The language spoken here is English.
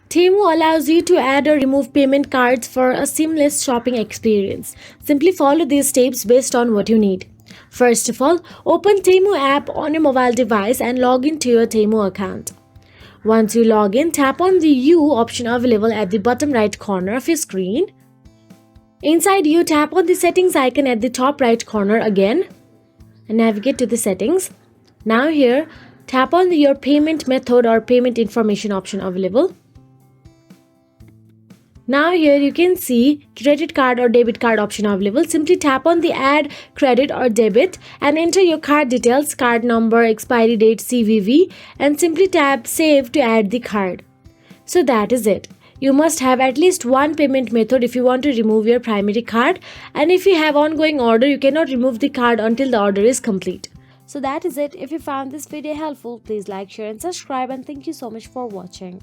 Temu allows you to add or remove payment cards for a seamless shopping experience. Simply follow these steps based on what you need. First of all, open Temu app on your mobile device and log into your Temu account. Once you log in, tap on the U option available at the bottom right corner of your screen. Inside you, tap on the settings icon at the top right corner again and navigate to the settings. Now here, tap on your payment method or payment information option available. Now here you can see credit card or debit card option available. Simply tap on the add credit or debit and enter your card details, card number, expiry date, CVV, and simply tap save to add the card. So that is it. You must have at least one payment method if you want to remove your primary card, and if you have ongoing order, you cannot remove the card until the order is complete. So that is it. If you found this video helpful, please like, share and subscribe, and thank you so much for watching.